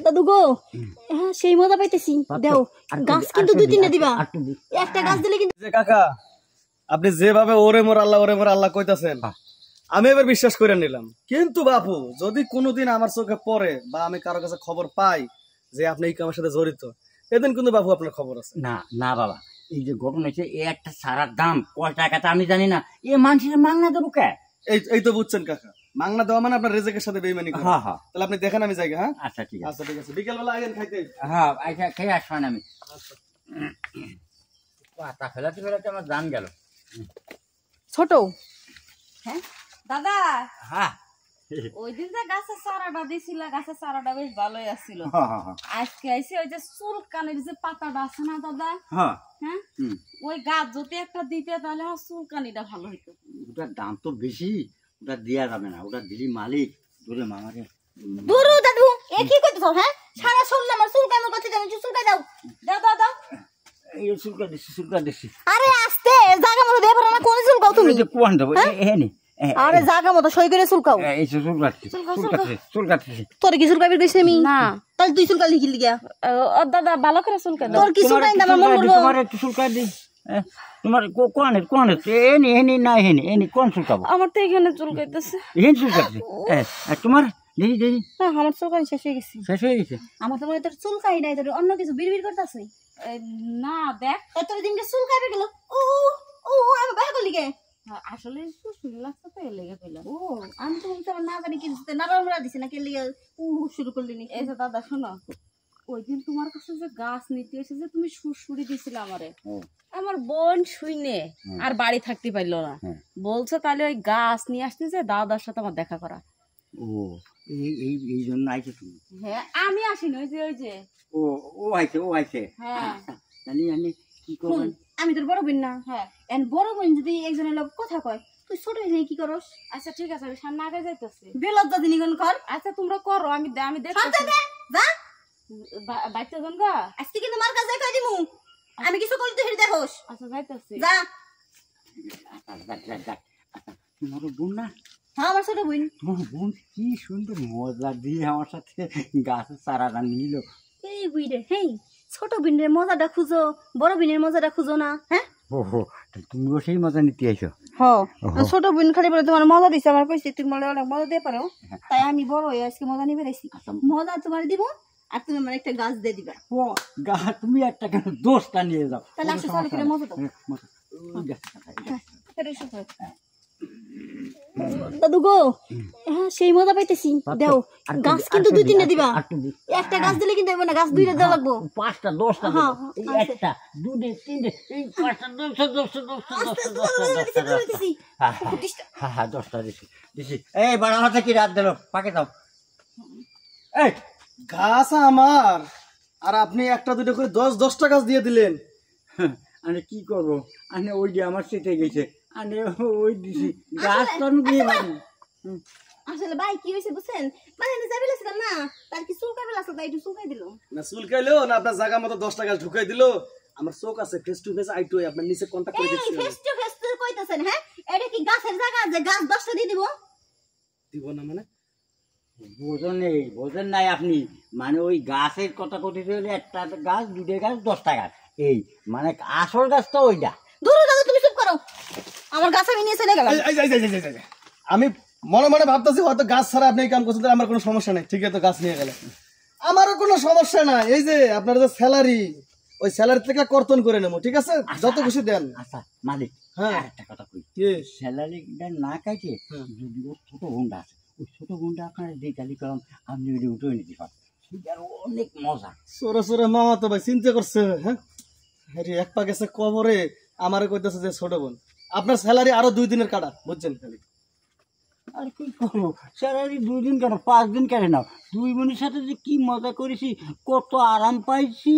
দাদু গো, হ্যাঁ সেই মজা পাইতেছি। দাও গাছ কিন্তু দুই তিনটা দিবা, একটা গাছ দিলে কিন্তু। কাকা আপনি যেভাবে ওরে মোর আল্লাহ কইতাছেন আমি এবার বিশ্বাস করে নিলাম, কিন্তু বাপু যদি কোনোদিন আমার চোখে পড়ে বা আমি কারো কাছে খবর পাই যে আপনি এই কামের সাথে জড়িত, এদিন কিন্তু বাপু আপনার খবর আছে। না না বাবা, এই যে ঘটনা হচ্ছে এই একটা সারার দাম কয় টাকাটা আমি জানি না, এ মানুষের মাংনা দেবো কে? এই তো বুঝছেন কাকা, মাংনা দেওয়া মানে আপনার রেজেকের সাথে বেইমানি করা। হ্যাঁ হ্যাঁ, তাহলে আপনি দেখেন আমি যাই। হ্যাঁ আচ্ছা ঠিক আছে, আচ্ছা ঠিক আছে, বিকেল বেলা আইয়েন খাইতে। হ্যাঁ আচ্ছা খেয়ে আসবেন। আমি পাতা ফেলাতে ফেলাতে আমার জান গেল। ছোট হ্যাঁ দাদা, হ্যাঁ ওই দিন যে গাছের চারাটা দিছিল, গাছের চারাটা বেশ ভালোই আসছিল। আজকে আইসি ওই যে চুলকানির যে পাতাটা আছে না দাদা, হ্যাঁ ওই গাছ যদি একটা দিতে তাহলে আমার চুলকানিটা ভালো হইতো। ওটার দাম তো বেশি, ওটা দেওয়া যাবে না, ওটা দিলি মালিক ধরে মামাকে। দুরু দাদু এ কি করতেছ? হ্যাঁ সারা শুনলাম আমার চুলকানোর কথা, তুমি চুলকাই দাও। দাও দাও দাও, এই চুলকা দিচ্ছি। আরে আস্তে, জায়গা মতো দেব না, কোন চুলকাও তুমি? কোন দেবো এনে? আরে জায়গা মতো সই করে চুলকাও। এই চুলকাচ্ছি। তোর কি চুলকাবি কইছি আমি? না তাহলে তুই চুলকালি কি লিগা? ও দাদা ভালো করে চুলকা দাও। তোর কি চুলকাই না? আমার মন বলবো তোমার একটু চুলকা দি। তোমার কোন এনি না এনি কোন চুলকাবো? আমার তো এখানে চুলকাইতেছে। এখানে চুলকাচ্ছি। তোমার দেখি না আমার চুলকাই শেষ হয়ে গেছে। গেছে। আমার তো মনে তোর চুলকাই নাই, তোর অন্য কিছু বিড়বিড় করতেছে। না দেখ তোর দিনকে চুলকাইবে গেল। ও ও আমি বাহ করলি কে? আসলে শুরু লাগছে তো এর লেগে কইলাম। ও আমি তো বলতে না জানি কি দিতে, নাড়ামড়া দিছি না কে লেগে শুরু করলি নি? এই যে দাদা শোনো, ওই দিন তোমার কাছে যে গাছ নিতে এসে যে তুমি সুরসুরি দিছিলে আমারে, আমার বোন শুইনে আর বাড়ি থাকতে পারলো না, বলছে তাহলে ওই গাছ নিয়ে আসতে যে দাদার সাথে আমার দেখা করা। ও এই জন্য আইছে তুমি? হ্যাঁ আমি আসিনি, ওই যে ও আইছে। হ্যাঁ জানি কি করবেন? আমি তোর বড় বোন না? হ্যাঁ এন্ড বড় বোন যদি একজনের লোক কথা কয়, তুই ছোট হয়ে কি করস? আচ্ছা ঠিক আছে, আমি সামনে আগে যাইতেছি। বেলজ্জা দিনি কোন কর। আচ্ছা তোমরা করো, আমি দেখতেছি। যা বাইতে যান গা, আজকে কিন্তু মার কাছে কই দিমু, আমি কিছু করি তুই দেখোস। আচ্ছা যাইতেছি, যা। তোমার বোন না? হ্যাঁ আমার ছোট বোন। তোমার বোন কি সুন্দর মজা দিয়ে আমার সাথে গাছের চারাটা নিল। এই বুইরে, হেই ছোট বোনের মজাটা খুঁজো, বড় বোনের মজাটা খুঁজো না? হ্যাঁ ওহো, তুমিও সেই মজা নিতে আইছো? হ্যাঁ, ছোট বোন খালি বলে তোমার মজা দিচ্ছে, আমার কইছি তুমি বলে অনেক মজা দিয়ে পারো, তাই আমি বড় হয়ে আজকে মজা নিবে রাইছি। মজা তোমার দিব আর তুমি আমার একটা গাছ দিয়ে দিবা। ও গাছ তুমি একটা কেন দোষটা নিয়ে যাও? তাহলে আসো চলো করে মজা দাও। দাদু গো, হ্যাঁ সেই মজা পাইতেছি। দাও গাছ কিন্তু দুই তিনটা দিবা, একটা গাছ দিলে কিন্তু না, গাছ দুইটা দেওয়া লাগবো। 5টা 10টা একটা 2টা 3টে এই 5টা 10টা দিছি। এই বড় মাথা কি রাত দিল, পাকে দাও। এই গাছ আমার, আর আপনি একটা দুটো করে 10-10টা গাছ দিয়ে দিলেন। আমি কি করবো? আমি ওই যে আমার সেটে গেছে, আমি ওই দিছি গাছ তো আমি দিয়ে পারি। আসলে ভাই কি হয়েছে বুঝছেন, মানে যাবে লাগছিল না, তার কি চুলকাবে লাগছিল, তাই একটু চুলকাই দিল। না চুলকাইলো না, আপনার জায়গা মতো 10টা গাছ ঢুকাই দিল। আমার চোখ আছে, face to face eye to eye, আপনার নিচে কন্টাক্ট করে দিচ্ছি। ফেস টু ফেস তো কইতাছেন? হ্যাঁ এটা কি গাছের জায়গা যে গাছ 10টা দিয়ে দিব? দিব না মানে? বোঝেন নাই আপনি, মানে ওই গাছের কথা কথিত হলে একটা গাছ 2টে গাছ 10টা গাছ, এই মানে আসল গাছ তো ওইটা। দূর দাদা তুমি চুপ করো, আমার গাছ আমি নিয়ে চলে গেলাম। আমি মনে মনে ভাবতেছি হয়তো গাছ ছাড়া আপনি এই কাম করছেন, আমার কোনো সমস্যা নেই, ঠিক আছে তো গাছ নিয়ে গেলে আমারও কোনো সমস্যা না। এই যে আপনার যে স্যালারি, ওই স্যালারি থেকে কর্তন করে নেবো, ঠিক আছে? যত খুশি দেন। আচ্ছা মালিক, হ্যাঁ একটা কথা কই, স্যালারিটা না কাটে যদি ওর ছোট বোনটা আছে, ওই ছোট বোনটা আপনার দিয়ে চালি করাম, আপনি ওইটা উঠে নিতে পারেন, সেটার অনেক মজা। সোরে সোরে মামা তো ভাই চিন্তা করছে। হ্যাঁ এক পা গেছে কবরে, আমারে কইতেছে যে ছোট বোন। আপনার স্যালারি আরো 2 দিনের কাটা, বুঝছেন? খালি আর কি করবো, স্যালারি 2 দিন কেন 5 দিন কেন নাও, 2 বোনের সাথে যে কি মজা করেছি, কত আরাম পাইছি।